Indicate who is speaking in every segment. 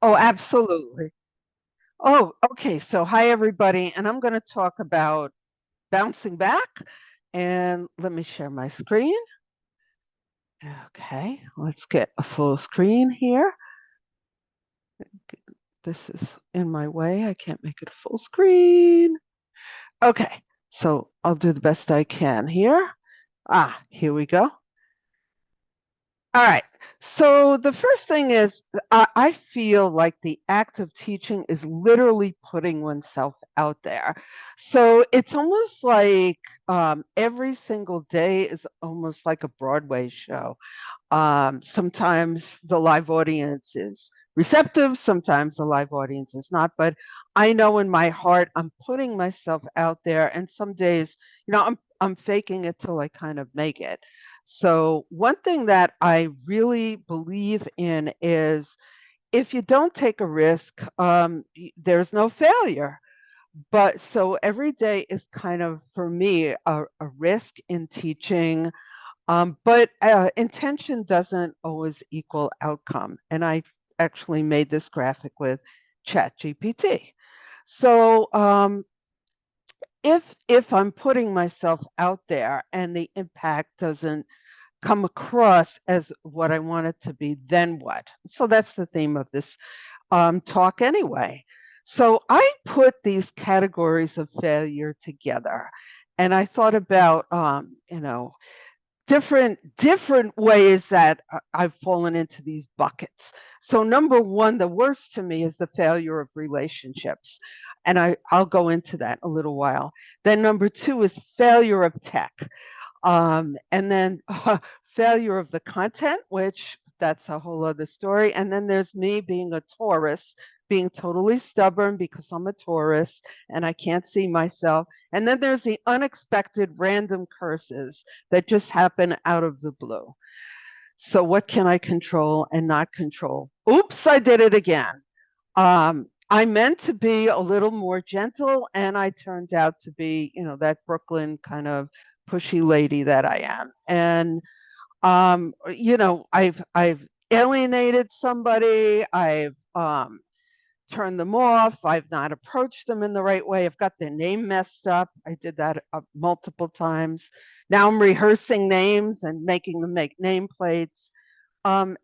Speaker 1: Oh, absolutely. Oh, okay. So, hi, everybody. And I'm going to talk about bouncing back. And let me share my screen. Okay, let's get a full screen here. This is in my way. I can't make it full screen. Okay, so I'll do the best I can here. Here we go. All right. So the first thing is, I feel like the act of teaching is literally putting oneself out there. So it's almost like every single day is almost like a Broadway show. Sometimes the live audience is receptive, sometimes the live audience is not. But I know in my heart I'm putting myself out there, and some days, I'm faking it till I kind of make it. So one thing that I really believe in is if you don't take a risk, there's no failure. But so every day is kind of for me a risk in teaching, but intention doesn't always equal outcome. And I actually made this graphic with ChatGPT. So if I'm putting myself out there and the impact doesn't come across as what I want it to be, then what? So that's the theme of this talk anyway. So I put these categories of failure together, and I thought about different ways that I've fallen into these buckets. So number one, the worst to me is the failure of relationships. And I'll go into that a little while. Then number two is failure of tech. And then failure of the content, which that's a whole other story. And then there's me being a Taurus, being totally stubborn because I'm a Taurus and I can't see myself. And then there's the unexpected random curses that just happen out of the blue. So what can I control and not control? Oops, I did it again. I meant to be a little more gentle, and I turned out to be, that Brooklyn kind of pushy lady that I am. And I've alienated somebody. I've turned them off. I've not approached them in the right way. I've got their name messed up. I did that multiple times. Now I'm rehearsing names and making them make nameplates. And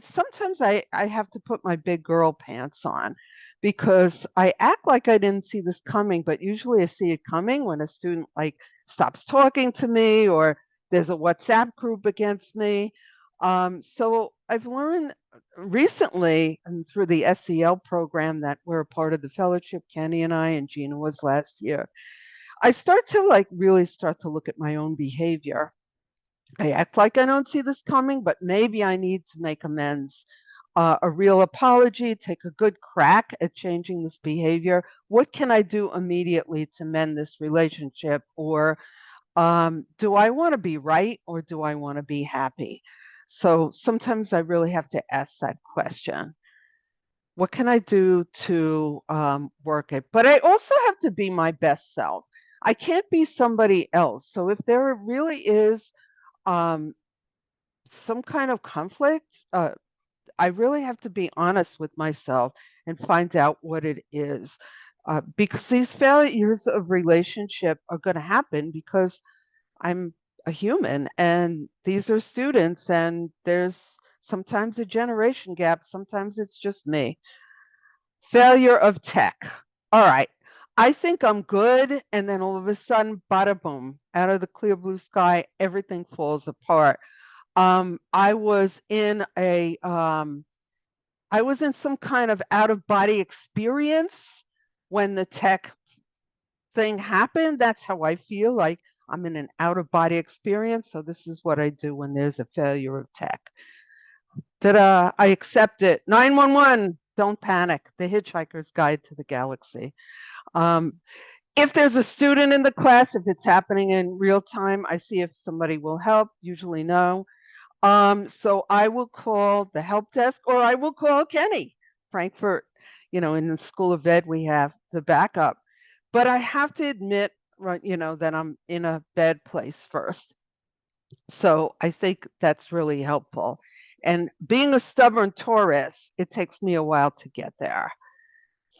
Speaker 1: sometimes I have to put my big girl pants on because I act like I didn't see this coming, but usually I see it coming when a student like stops talking to me or there's a WhatsApp group against me. So I've learned recently and through the SEL program that we're a part of the fellowship, Kenny and I, and Gina was last year. I start to really start to look at my own behavior. I act like I don't see this coming, but maybe I need to make amends. A real apology, take a good crack at changing this behavior. What can I do immediately to mend this relationship? Or do I want to be right or do I want to be happy? So sometimes I really have to ask that question. What can I do to work it? But I also have to be my best self. I can't be somebody else. So if there really is um, some kind of conflict, I really have to be honest with myself and find out what it is. Because these failures of relationship are going to happen because I'm a human and these are students, and there's sometimes a generation gap, sometimes it's just me. Failure of tech. All right. I think I'm good. And then all of a sudden, bada boom, out of the clear blue sky, everything falls apart. I was in I was in some kind of out of body experience when the tech thing happened. That's how I feel like I'm in an out of body experience. So this is what I do when there's a failure of tech. I accept it. 911, don't panic. The Hitchhiker's Guide to the Galaxy. Um, if there's a student in the class, if it's happening in real time, I see if somebody will help, usually no. So I will call the help desk or I will call Kenny. Frankfort, in the School of Ed, we have the backup. But I have to admit, right, that I'm in a bad place first. So I think that's really helpful. And being a stubborn Taurus, it takes me a while to get there.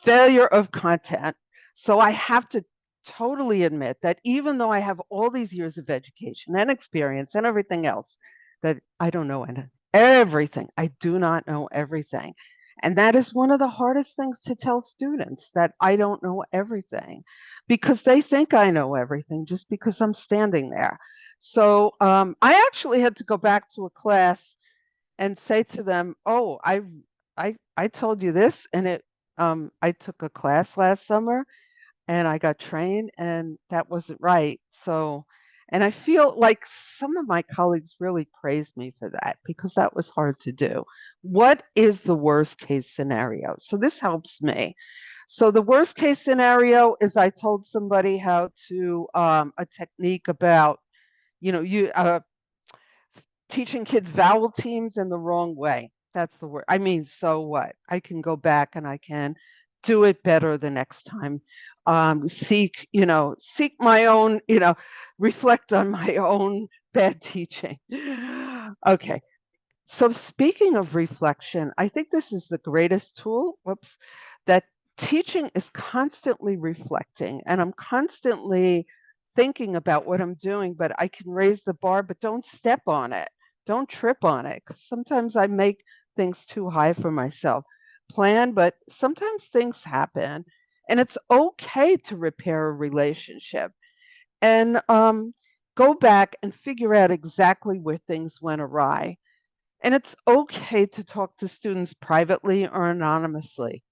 Speaker 1: Failure of content. So I have to totally admit that even though I have all these years of education and experience and everything else, that I don't know everything. I do not know everything. And that is one of the hardest things to tell students, that I don't know everything, because they think I know everything just because I'm standing there. So I actually had to go back to a class and say to them, "Oh, I told you this, and I took a class last summer, and I got trained, and that wasn't right." So, and I feel like some of my colleagues really praised me for that, because that was hard to do. What is the worst case scenario? So this helps me. So the worst case scenario is I told somebody how to a technique about, you teaching kids vowel teams in the wrong way. That's the word. I mean, so what? I can go back and I can do it better the next time. Seek my own, reflect on my own bad teaching. Okay. So speaking of reflection, I think this is the greatest tool, that teaching is constantly reflecting, and I'm constantly thinking about what I'm doing, but I can raise the bar, but don't step on it. Don't trip on it, 'cause sometimes I make things too high for myself. Plan, but sometimes things happen, and it's okay to repair a relationship and go back and figure out exactly where things went awry. And it's okay to talk to students privately or anonymously.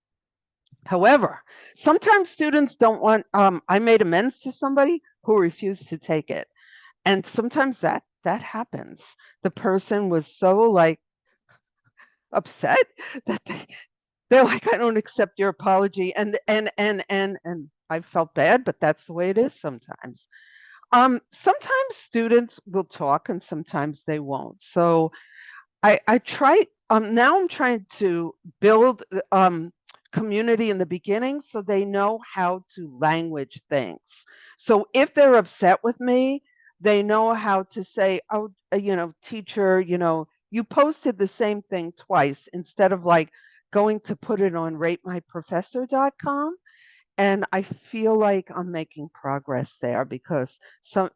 Speaker 1: However, sometimes students don't want, I made amends to somebody who refused to take it. And sometimes that happens. The person was so like upset that they're like, I don't accept your apology. And I felt bad, but that's the way it is sometimes. Sometimes students will talk and sometimes they won't. So I try, now I'm trying to build community in the beginning so they know how to language things. So if they're upset with me, they know how to say, "Oh, teacher, you posted the same thing twice," instead of like going to put it on ratemyprofessor.com. And I feel like I'm making progress there, because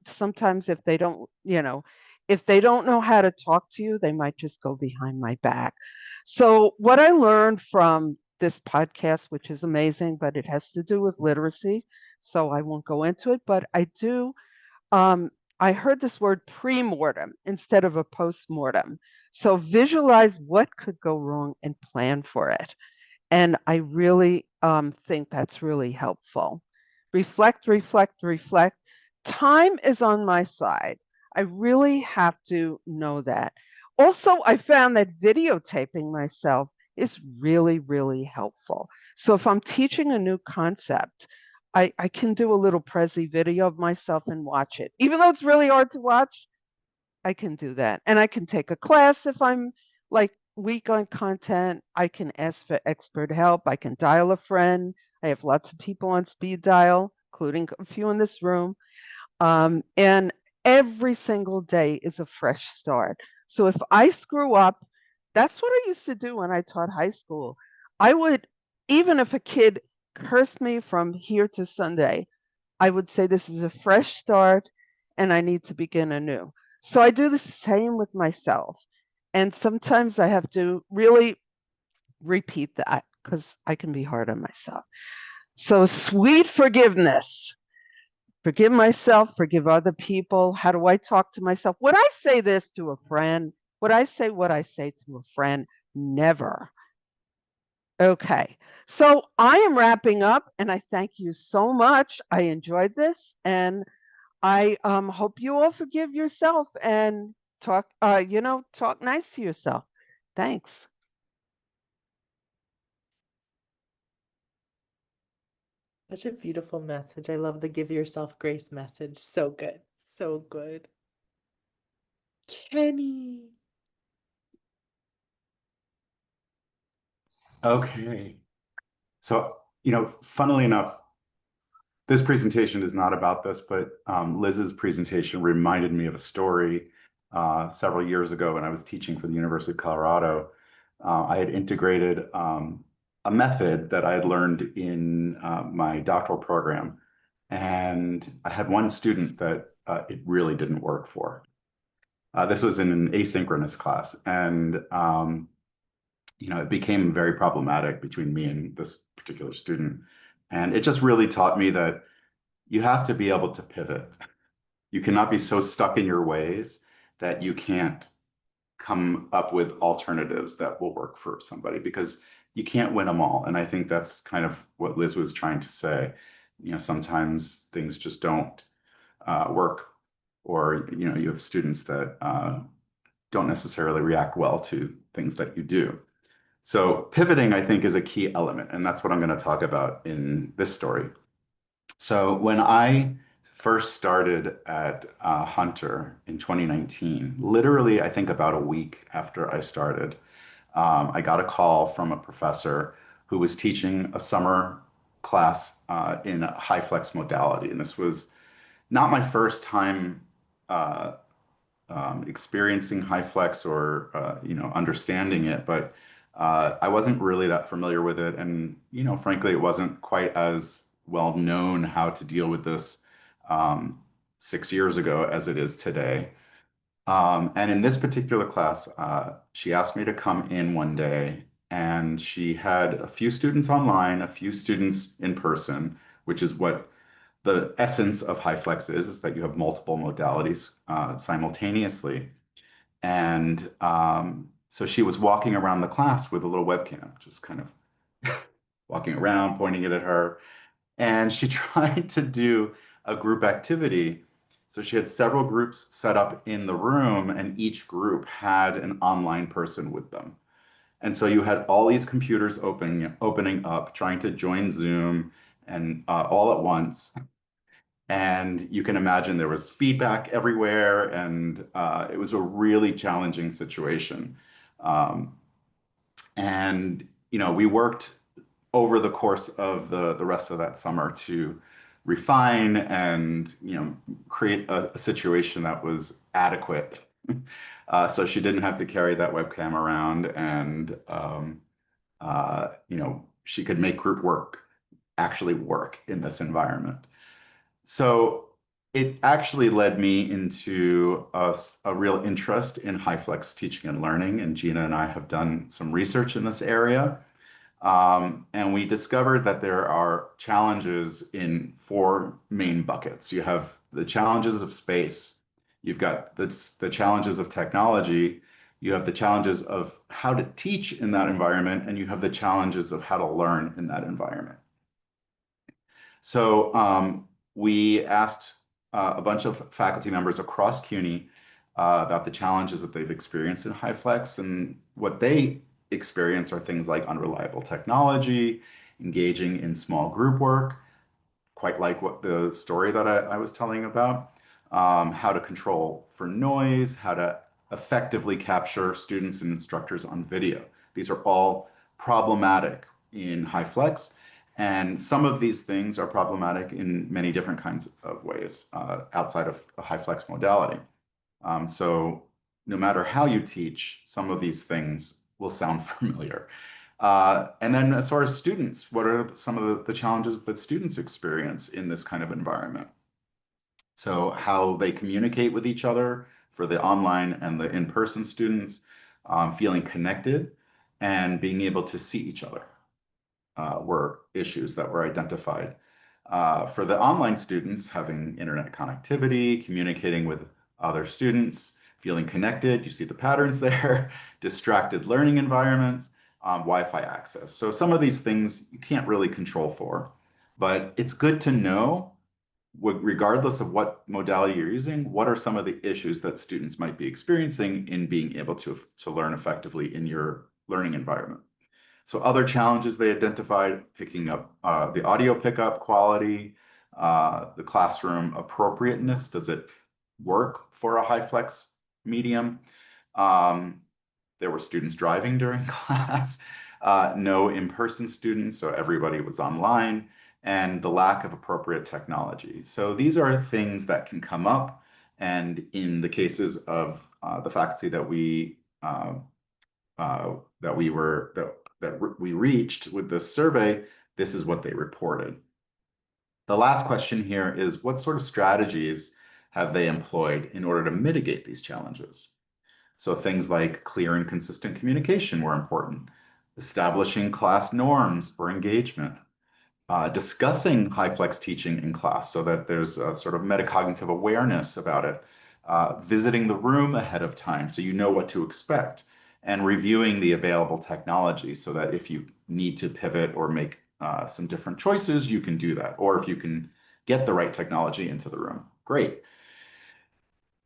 Speaker 1: sometimes if they don't know how to talk to you, they might just go behind my back. So what I learned from this podcast, which is amazing, but it has to do with literacy, so I won't go into it, but um, I heard this word pre-mortem instead of a post-mortem. So visualize what could go wrong and plan for it. And I really think that's really helpful. Reflect, reflect, reflect. Time is on my side. I really have to know that. Also, I found that videotaping myself is really, really helpful. So if I'm teaching a new concept, I can do a little Prezi video of myself and watch it. Even though it's really hard to watch, I can do that. And I can take a class if I'm like weak on content. I can ask for expert help. I can dial a friend. I have lots of people on speed dial, including a few in this room. And every single day is a fresh start. So if I screw up, that's what I used to do when I taught high school. I would, even if a kid cursed me from here to Sunday, I would say, this is a fresh start and I need to begin anew. So I do the same with myself. And sometimes I have to really repeat that, because I can be hard on myself. So sweet forgiveness. Forgive myself, forgive other people. How do I talk to myself? Would I say this to a friend? Would I say what I say to a friend? Never. Okay. So I am wrapping up, and I thank you so much. I enjoyed this, and I hope you all forgive yourself and talk nice to yourself. Thanks.
Speaker 2: Such a beautiful message. I love the give yourself grace message. So good. So good. Kenny.
Speaker 3: Okay. So, funnily enough, this presentation is not about this, but Liz's presentation reminded me of a story several years ago when I was teaching for the University of Colorado. I had integrated a method that I had learned in my doctoral program. And I had one student that it really didn't work for. This was in an asynchronous class. And it became very problematic between me and this particular student. And it just really taught me that you have to be able to pivot. You cannot be so stuck in your ways that you can't come up with alternatives that will work for somebody, because you can't win them all. And I think that's kind of what Liz was trying to say. Sometimes things just don't work, or you have students that don't necessarily react well to things that you do. So pivoting, I think, is a key element, and that's what I'm going to talk about in this story. So when I first started at Hunter in 2019, literally, I think about a week after I started, I got a call from a professor who was teaching a summer class in a high flex modality. And this was not my first time experiencing high flex or understanding it, but I wasn't really that familiar with it, and frankly, it wasn't quite as well known how to deal with this 6 years ago as it is today. And in this particular class, she asked me to come in one day, and she had a few students online, a few students in person, which is what the essence of high flex is that you have multiple modalities simultaneously. And so she was walking around the class with a little webcam, just kind of walking around, pointing it at her. And she tried to do a group activity. So she had several groups set up in the room, and each group had an online person with them. And so you had all these computers opening up, trying to join Zoom, and all at once. And you can imagine there was feedback everywhere, and it was a really challenging situation. Um, and we worked over the course of the rest of that summer to refine and create a situation that was adequate. So she didn't have to carry that webcam around, and she could make group work actually work in this environment. So it actually led me into a real interest in high flex teaching and learning. And Gina and I have done some research in this area. And we discovered that there are challenges in four main buckets. You have the challenges of space, you've got the challenges of technology, you have the challenges of how to teach in that environment, and you have the challenges of how to learn in that environment. So we asked a bunch of faculty members across CUNY about the challenges that they've experienced in high flex, and what they experience are things like unreliable technology, engaging in small group work, quite like what the story that I was telling about, how to control for noise, how to effectively capture students and instructors on video. These are all problematic in high flex. And some of these things are problematic in many different kinds of ways outside of a high flex modality. So no matter how you teach, some of these things will sound familiar. And then as far as students, what are some of the challenges that students experience in this kind of environment? So how they communicate with each other for the online and the in-person students, feeling connected and being able to see each other were issues that were identified. For the online students, having internet connectivity, communicating with other students, feeling connected, you see the patterns there, distracted learning environments, Wi-Fi access. So some of these things you can't really control for, but it's good to know, regardless of what modality you're using, what are some of the issues that students might be experiencing in being able to learn effectively in your learning environment. So other challenges they identified: picking up the audio pickup quality, the classroom appropriateness. Does it work for a high flex medium? There were students driving during class, no in-person students, so everybody was online, and the lack of appropriate technology. So these are things that can come up, and in the cases of the faculty that we we reached with this survey, this is what they reported. The last question here is, what sort of strategies have they employed in order to mitigate these challenges? So things like clear and consistent communication were important, establishing class norms for engagement, discussing high flex teaching in class so that there's a sort of metacognitive awareness about it, visiting the room ahead of time so you know what to expect, and reviewing the available technology so that if you need to pivot or make some different choices, you can do that. Or if you can get the right technology into the room, great.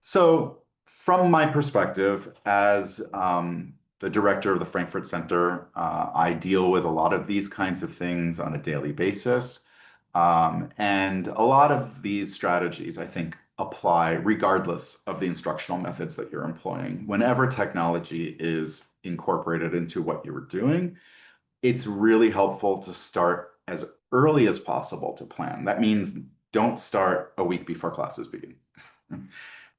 Speaker 3: So from my perspective as the director of the Frankfort Center, I deal with a lot of these kinds of things on a daily basis. And a lot of these strategies, I think, apply regardless of the instructional methods that you're employing. Whenever technology is incorporated into what you're doing, it's really helpful to start as early as possible to plan. That means don't start a week before classes begin.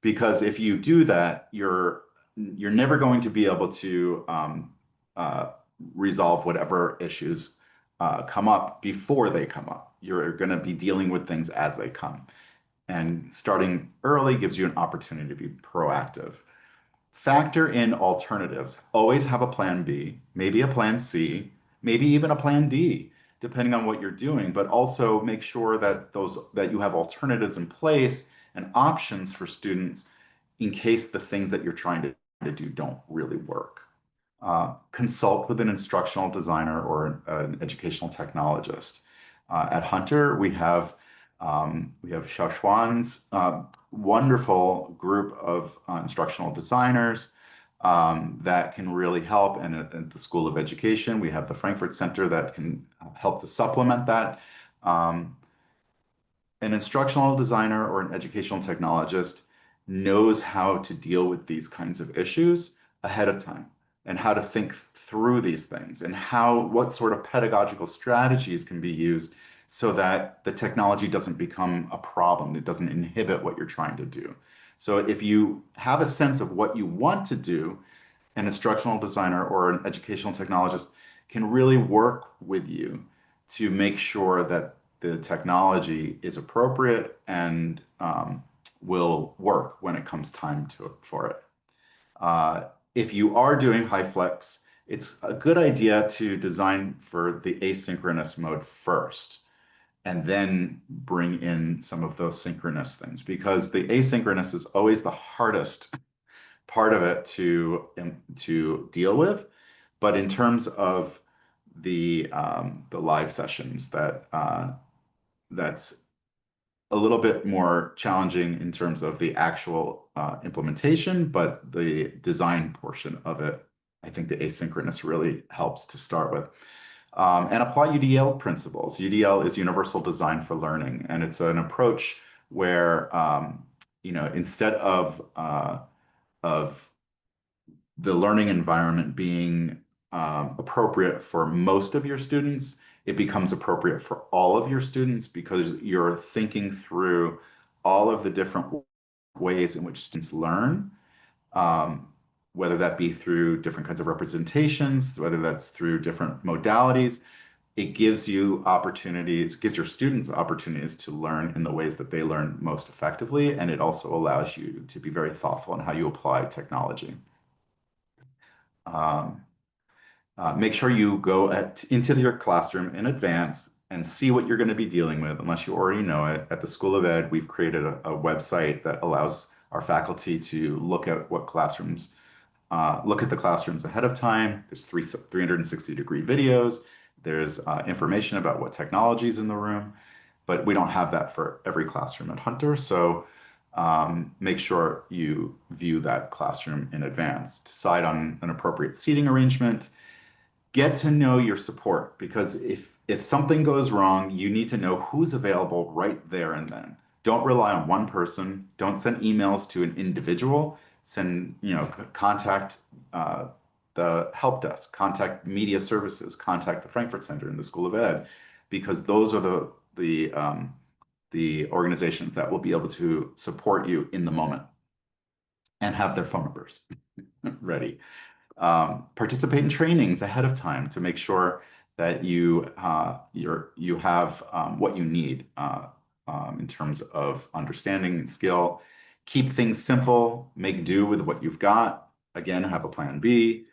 Speaker 3: Because if you do that, you're never going to be able to resolve whatever issues come up before they come up. You're going to be dealing with things as they come. And starting early gives you an opportunity to be proactive. Factor in alternatives. Always have a plan B, maybe a plan C, maybe even a plan D, depending on what you're doing, but also make sure that you have alternatives in place and options for students in case the things that you're trying to do don't really work. Consult with an instructional designer or an educational technologist. At Hunter, we have Hirschmann's wonderful group of instructional designers that can really help. And at the School of Education, we have the Frankfort Center that can help to supplement that. An instructional designer or an educational technologist knows how to deal with these kinds of issues ahead of time and how to think through these things and what sort of pedagogical strategies can be used so that the technology doesn't become a problem. It doesn't inhibit what you're trying to do. So if you have a sense of what you want to do, an instructional designer or an educational technologist can really work with you to make sure that the technology is appropriate and will work when it comes time for it. If you are doing high flex, it's a good idea to design for the asynchronous mode first and then bring in some of those synchronous things, because the asynchronous is always the hardest part of it to deal with. But in terms of the live sessions, that's a little bit more challenging in terms of the actual implementation, but the design portion of it, I think the asynchronous really helps to start with. And apply UDL principles. UDL is Universal Design for Learning, and it's an approach where instead of the learning environment being appropriate for most of your students, it becomes appropriate for all of your students because you're thinking through all of the different ways in which students learn, whether that be through different kinds of representations, whether that's through different modalities. It gives you opportunities, gives your students opportunities to learn in the ways that they learn most effectively, and it also allows you to be very thoughtful in how you apply technology. Make sure you go into your classroom in advance and see what you're going to be dealing with, unless you already know it. At the School of Ed, we've created a website that allows our faculty to look at the classrooms ahead of time. There's 360-degree videos. There's information about what technology is in the room, but we don't have that for every classroom at Hunter. So make sure you view that classroom in advance. Decide on an appropriate seating arrangement. Get to know your support, because if something goes wrong, you need to know who's available right there and then. Don't rely on one person. Don't send emails to an individual. Contact the help desk, contact media services, contact the Frankfort Center and the School of Ed, because those are the organizations that will be able to support you in the moment. and have their phone numbers ready. Participate in trainings ahead of time to make sure that you have what you need in terms of understanding and skill. Keep things simple, make do with what you've got. Again, have a plan B.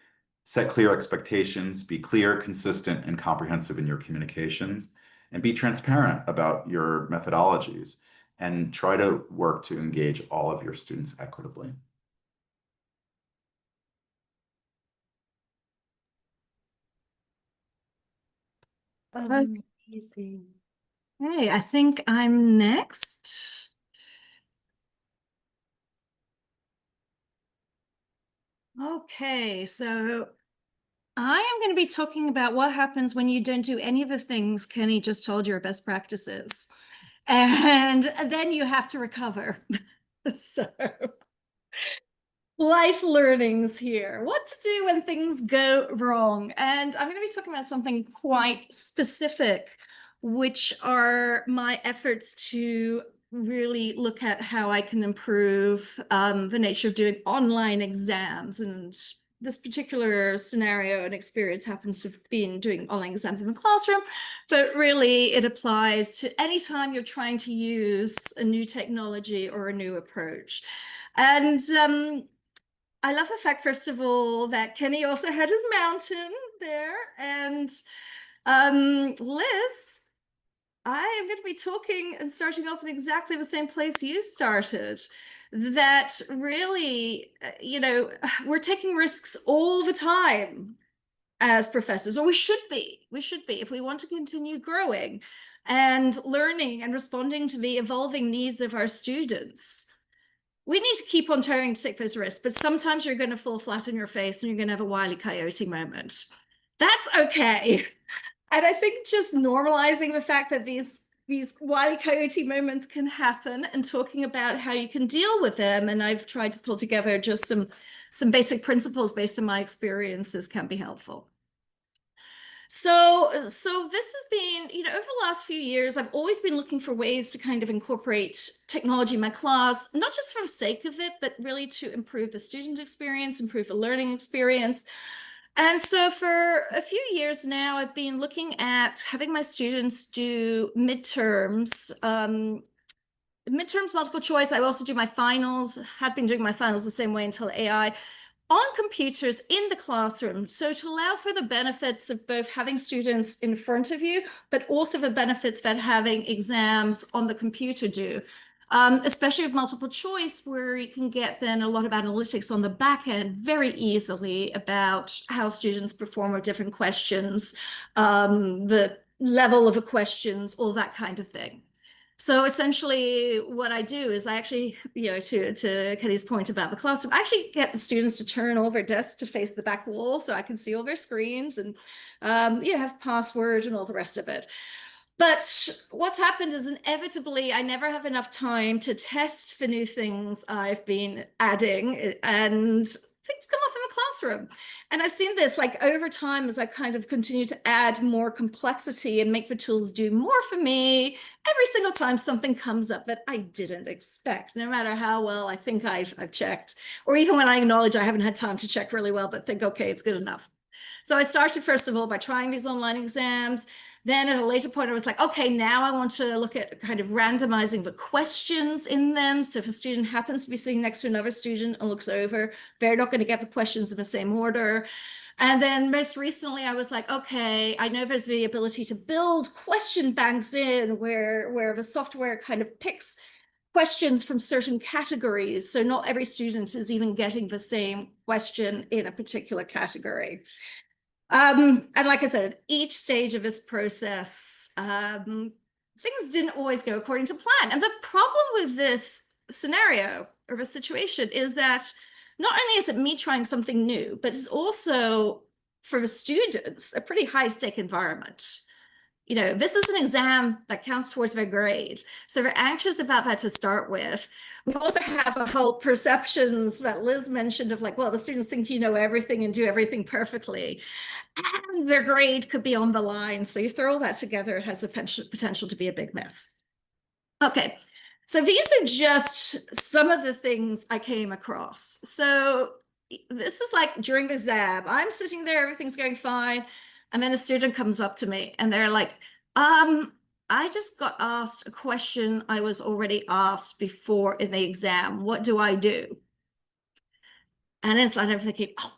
Speaker 3: Set clear expectations, be clear, consistent, and comprehensive in your communications, and be transparent about your methodologies, and try to work to engage all of your students equitably.
Speaker 2: Amazing.
Speaker 4: Hey, I think I'm next. Okay, so I am going to be talking about what happens when you don't do any of the things Kenny just told you are best practices. And then you have to recover. So life learnings here, what to do when things go wrong. And I'm going to be talking about something quite specific, which are my efforts to really look at how I can improve the nature of doing online exams. And this particular scenario and experience happens to have been doing online exams in the classroom, but really it applies to any time you're trying to use a new technology or a new approach. And I love the fact, first of all, that Kenny also had his mountain there. And Liz, I am going to be talking and starting off in exactly the same place you started. That really, we're taking risks all the time as professors, or we should be. We should be, if we want to continue growing and learning and responding to the evolving needs of our students. We need to keep on trying to take those risks, but sometimes you're going to fall flat on your face and you're going to have a Wile E. Coyote moment. That's okay. And I think just normalizing the fact that these Wile E. Coyote moments can happen and talking about how you can deal with them. And I've tried to pull together just some basic principles based on my experiences can be helpful. So this has been, over the last few years, I've always been looking for ways to kind of incorporate technology in my class, not just for the sake of it, but really to improve the student experience, improve the learning experience. And so for a few years now, I've been looking at having my students do midterms, multiple choice. I also do my finals, had been doing my finals the same way until AI, on computers in the classroom. So to allow for the benefits of both having students in front of you, but also the benefits that having exams on the computer do. Especially with multiple choice, where you can get then a lot of analytics on the back end very easily about how students perform with different questions, the level of the questions, all that kind of thing. So essentially what I do is I actually, to Kelly's point about the classroom, I actually get the students to turn all their desks to face the back wall so I can see all their screens and, have passwords and all the rest of it. But what's happened is inevitably I never have enough time to test the new things I've been adding, and things come off in the classroom. And I've seen this like over time as I kind of continue to add more complexity and make the tools do more for me. Every single time something comes up that I didn't expect, no matter how well I think I've checked, or even when I acknowledge I haven't had time to check really well, but think, okay, it's good enough. So I started, first of all, by trying these online exams. Then at a later point, I was like, okay, now I want to look at kind of randomizing the questions in them. So if a student happens to be sitting next to another student and looks over, they're not going to get the questions in the same order. And then most recently, I was like, okay, I know there's the ability to build question banks in where the software kind of picks questions from certain categories. So not every student is even getting the same question in a particular category. And like I said, each stage of this process, things didn't always go according to plan. And the problem with this scenario or the situation is that not only is it me trying something new, but it's also for the students a pretty high stake environment. This is an exam that counts towards their grade. So they're anxious about that to start with. We also have a whole perceptions that Liz mentioned of like, well, the students think you know everything and do everything perfectly. And their grade could be on the line. So you throw all that together, it has a potential to be a big mess. Okay, So these are just some of the things I came across. So this is like during the exam, I'm sitting there, everything's going fine. And then a student comes up to me and they're like, I just got asked a question I was already asked before in the exam. What do I do? And it's like I'm thinking, oh,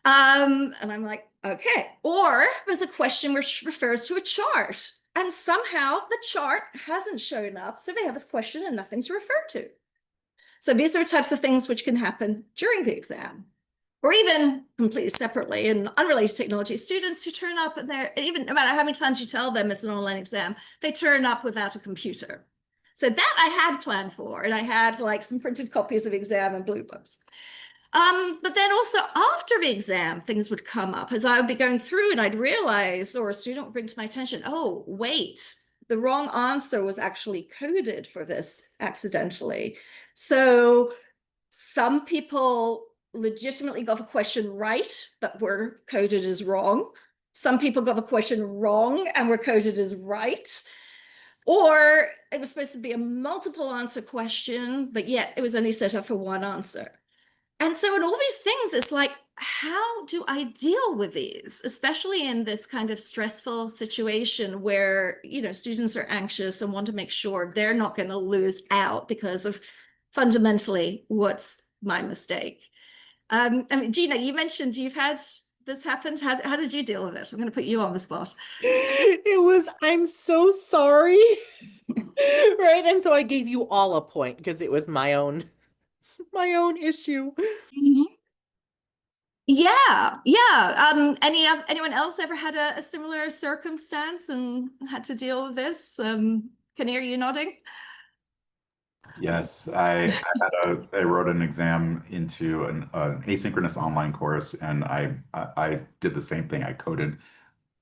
Speaker 4: and I'm like, okay. Or there's a question which refers to a chart, and somehow the chart hasn't shown up, so they have this question and nothing to refer to. So these are types of things which can happen during the exam, or even completely separately in unrelated technology. Students who turn up and they're, even no matter how many times you tell them it's an online exam, they turn up without a computer. So that I had planned for, and I had like some printed copies of exam and blue books. But then also after the exam, things would come up as I would be going through and I'd realize, or a student would bring to my attention, oh, wait, the wrong answer was actually coded for this accidentally. So some people legitimately got the question right, but were coded as wrong. Some people got the question wrong and were coded as right. Or it was supposed to be a multiple answer question, but yet it was only set up for one answer. And so in all these things, it's like, how do I deal with these, especially in this kind of stressful situation where, you know, students are anxious and want to make sure they're not going to lose out because of fundamentally what's my mistake. I mean, Gina, you mentioned you've had this happened. How did you deal with it? I'm going to put you on the spot.
Speaker 2: It was, I'm so sorry. Right. And so I gave you all a point because it was my own issue.
Speaker 4: Yeah, yeah. Anyone else ever had a similar circumstance and had to deal with this? Can hear you nodding.
Speaker 3: Yes, I wrote an exam into an asynchronous online course, and I did the same thing. I coded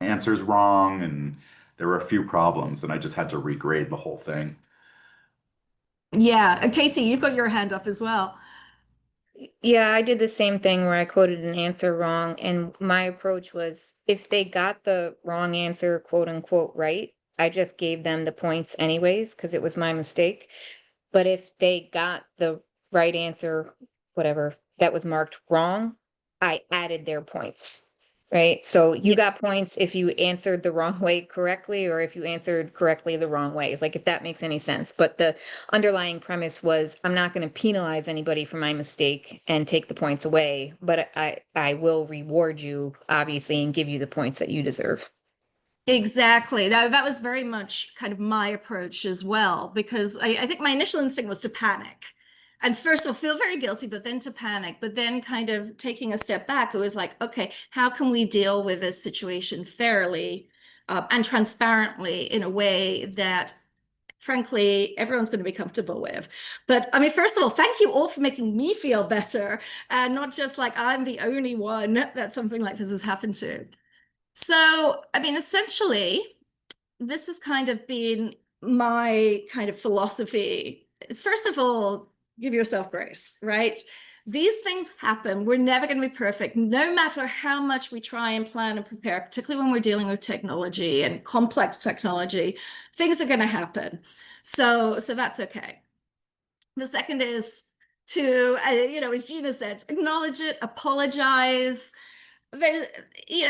Speaker 3: answers wrong, and there were a few problems, and I just had to regrade the whole thing.
Speaker 4: Yeah, Katie, you've got your hand up as well.
Speaker 5: Yeah, I did the same thing where I coded an answer wrong, and my approach was if they got the wrong answer, quote unquote, right, I just gave them the points anyways, because it was my mistake. But if they got the right answer, whatever, that was marked wrong, I added their points. Right? So you got points if you answered the wrong way correctly, or if you answered correctly the wrong way, like if that makes any sense. But the underlying premise was I'm not going to penalize anybody for my mistake and take the points away, but I will reward you, obviously, and give you the points that you deserve.
Speaker 4: Exactly. Now, that was very much kind of my approach as well, because I think my initial instinct was to panic. And first of all, feel very guilty, but then to panic, but then kind of taking a step back, it was like, okay, how can we deal with this situation fairly and transparently in a way that, frankly, everyone's going to be comfortable with. But I mean, first of all, thank you all for making me feel better and not just like I'm the only one that something like this has happened to. So, I mean, essentially, this has kind of been my kind of philosophy. It's first of all, give yourself grace, right? These things happen. We're never going to be perfect, no matter how much we try and plan and prepare, particularly when we're dealing with technology and complex technology. Things are going to happen. So that's okay. The second is to, as Gina said, acknowledge it, apologize.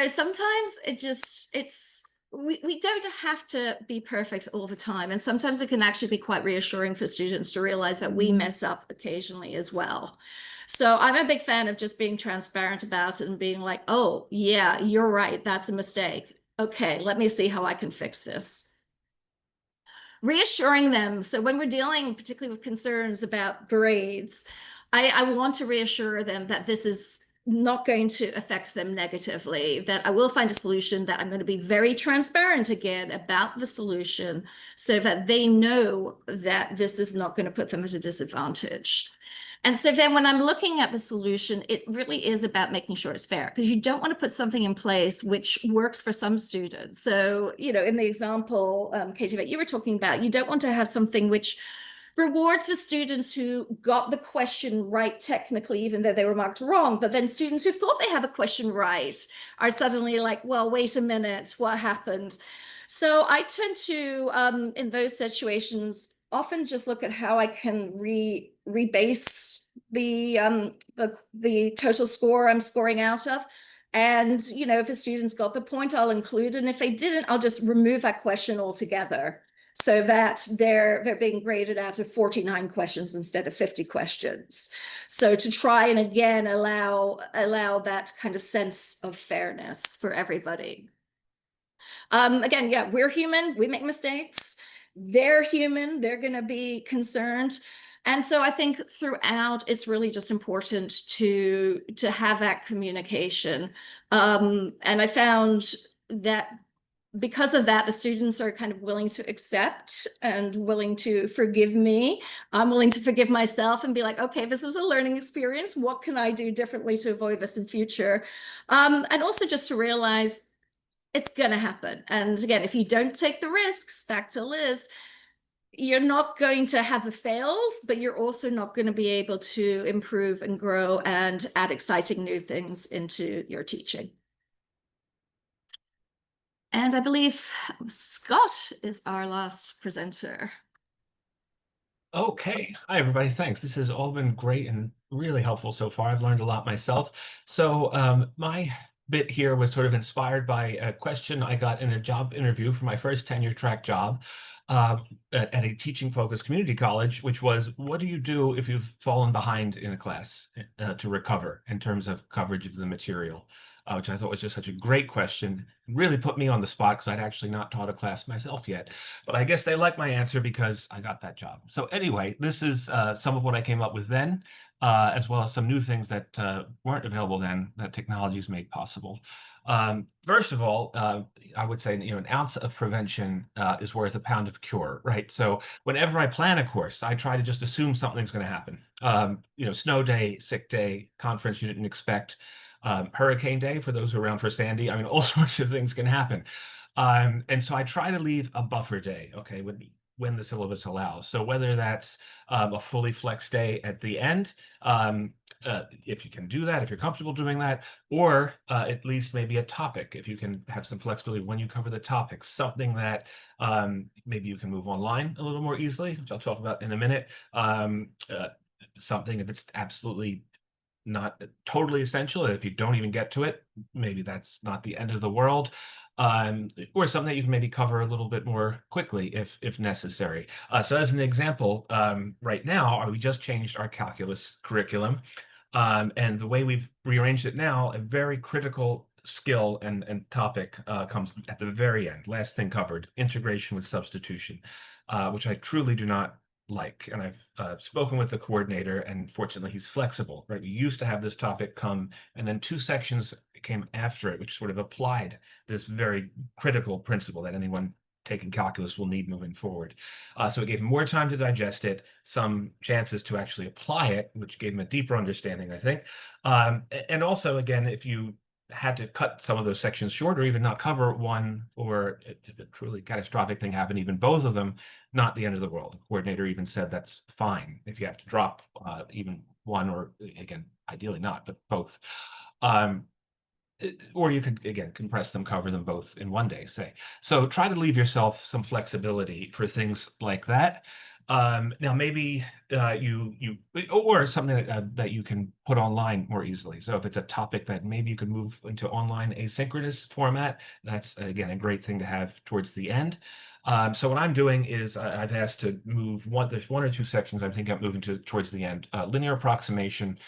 Speaker 4: Sometimes we don't have to be perfect all the time. And sometimes it can actually be quite reassuring for students to realize that we mess up occasionally as well. So I'm a big fan of just being transparent about it and being like, oh, yeah, you're right. That's a mistake. Okay, let me see how I can fix this. Reassuring them. So when we're dealing particularly with concerns about grades, I want to reassure them that this is not going to affect them negatively, that I will find a solution, that I'm going to be very transparent again about the solution so that they know that this is not going to put them at a disadvantage. And so then when I'm looking at the solution, it really is about making sure it's fair, because you don't want to put something in place which works for some students. So, in the example, Katie, that you were talking about, you don't want to have something which rewards the students who got the question right technically, even though they were marked wrong. But then students who thought they have a question right are suddenly like, well, wait a minute, what happened? So I tend to, in those situations, often just look at how I can rebase the total score I'm scoring out of. And, you know, if a student's got the point, I'll include, and if they didn't, I'll just remove that question altogether, so that they're being graded out of 49 questions instead of 50 questions. So to try and again allow that kind of sense of fairness for everybody. Again, yeah, we're human, we make mistakes. They're human, they're going to be concerned. And so I think throughout, it's really just important to have that communication. And I found that because of that, the students are kind of willing to accept and willing to forgive me. I'm willing to forgive myself and be like, okay, this was a learning experience. What can I do differently to avoid this in future? And also just to realize it's going to happen. And again, if you don't take the risks, back to Liz, you're not going to have the fails, but you're also not going to be able to improve and grow and add exciting new things into your teaching. And I believe Scott is our last presenter.
Speaker 6: Okay. Hi, everybody. Thanks. This has all been great and really helpful so far. I've learned a lot myself. So my bit here was sort of inspired by a question I got in a job interview for my first tenure track job at a teaching-focused community college, which was, what do you do if you've fallen behind in a class to recover in terms of coverage of the material? Which I thought was just such a great question. Really put me on the spot because I'd actually not taught a class myself yet. But I guess they like my answer because I got that job. So anyway, this is some of what I came up with then, as well as some new things that weren't available then that technologies made possible. First of all, I would say, an ounce of prevention is worth a pound of cure, right? So whenever I plan a course, I try to just assume something's going to happen. Snow day, sick day, conference you didn't expect. Hurricane day, for those who are around for Sandy. I mean, all sorts of things can happen. And so I try to leave a buffer day, okay, when the syllabus allows. So whether that's a fully flexed day at the end, if you can do that, if you're comfortable doing that, or at least maybe a topic, if you can have some flexibility when you cover the topic, something that maybe you can move online a little more easily, which I'll talk about in a minute. Something if it's absolutely not totally essential. If you don't even get to it, maybe that's not the end of the world. Or something that you can maybe cover a little bit more quickly if necessary. So as an example, right now, we just changed our calculus curriculum. And the way we've rearranged it now, a very critical skill and topic comes at the very end, last thing covered, integration with substitution, which I truly do not like. And I've spoken with the coordinator, and fortunately he's flexible, right? We used to have this topic come, and then 2 sections came after it, which sort of applied this very critical principle that anyone taking calculus will need moving forward. So it gave him more time to digest it, some chances to actually apply it, which gave him a deeper understanding, I think. And also, again, if you had to cut some of those sections short or even not cover one, or if a truly catastrophic thing happened, even both of them, not the end of the world. The coordinator even said that's fine if you have to drop even one, or again, ideally not, but both. Or you could, again, compress them, cover them both in one day, say. So try to leave yourself some flexibility for things like that. Now, maybe or something that you can put online more easily. So if it's a topic that maybe you could move into online asynchronous format, that's, again, a great thing to have towards the end. So what I'm doing is I've asked to move there's 1 or 2 sections I'm thinking of moving towards the end. Linear approximation,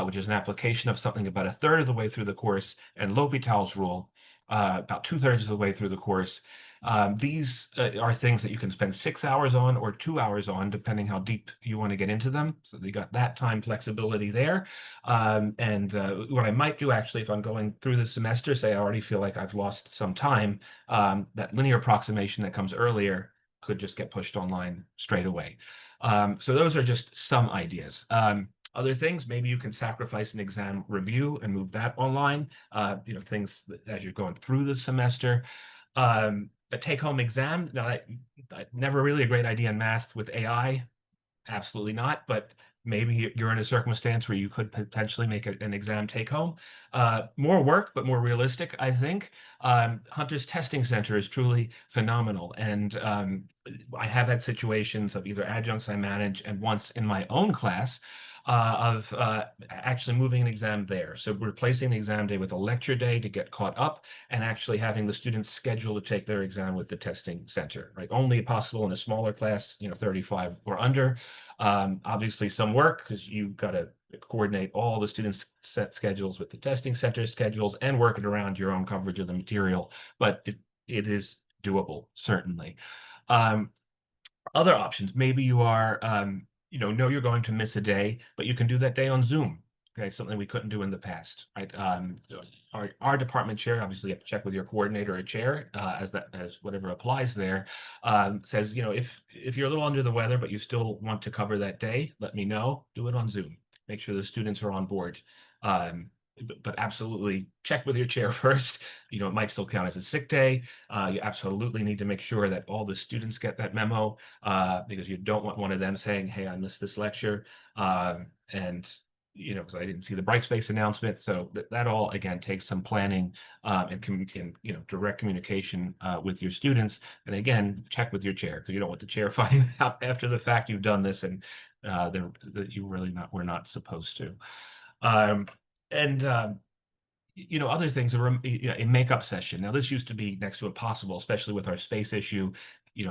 Speaker 6: which is an application of something about 1/3 of the way through the course, and L'Hopital's rule, about 2/3 of the way through the course. These are things that you can spend 6 hours on or 2 hours on, depending how deep you want to get into them. So you got that time flexibility there. And what I might do, actually, if I'm going through the semester, say I already feel like I've lost some time, that linear approximation that comes earlier could just get pushed online straight away. So those are just some ideas. Other things, maybe you can sacrifice an exam review and move that online, things that, as you're going through the semester. A take-home exam, now, never really a great idea in math with AI, absolutely not, but maybe you're in a circumstance where you could potentially make an exam take home. More work, but more realistic, I think. Hunter's testing center is truly phenomenal. And I have had situations of either adjuncts I manage and once in my own class of actually moving an exam there. So replacing the exam day with a lecture day to get caught up and actually having the students schedule to take their exam with the testing center, right? Only possible in a smaller class, 35 or under. Obviously some work because you've got to coordinate all the students' set schedules with the testing center schedules and work it around your own coverage of the material, but it is doable, certainly. Other options, maybe you are, know you're going to miss a day, but you can do that day on Zoom. Okay, something we couldn't do in the past, right? Our department chair, obviously you have to check with your coordinator or chair as whatever applies there, says, if you're a little under the weather, but you still want to cover that day, let me know, do it on Zoom. Make sure the students are on board. But absolutely check with your chair first. It might still count as a sick day. You absolutely need to make sure that all the students get that memo because you don't want one of them saying, hey, I missed this lecture. And because I didn't see the Brightspace announcement. So that all, again, takes some planning and direct communication with your students. And again, check with your chair because you don't want the chair finding out after the fact you've done this and that you really were not supposed to. Other things are a makeup session. Now, this used to be next to impossible, especially with our space issue,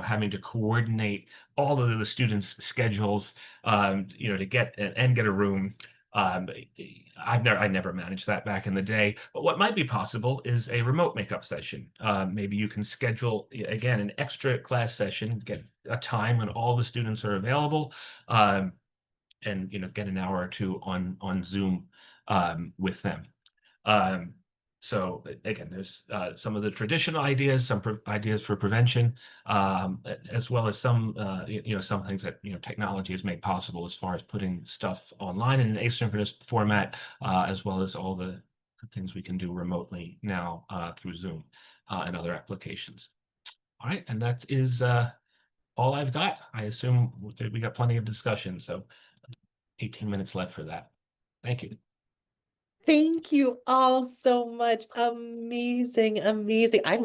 Speaker 6: having to coordinate all of the students' schedules, to get a room. I never managed that back in the day, but what might be possible is a remote makeup session. Maybe you can schedule, again, an extra class session, get a time when all the students are available, and get an hour or two on Zoom with them. So again, there's some of the traditional ideas, some ideas for prevention, as well as some some things that technology has made possible as far as putting stuff online in an asynchronous format, as well as all the things we can do remotely now through Zoom and other applications. All right, and that is all I've got. I assume we got plenty of discussion, so 18 minutes left for that. Thank you.
Speaker 2: Thank you all so much. Amazing, amazing. I learned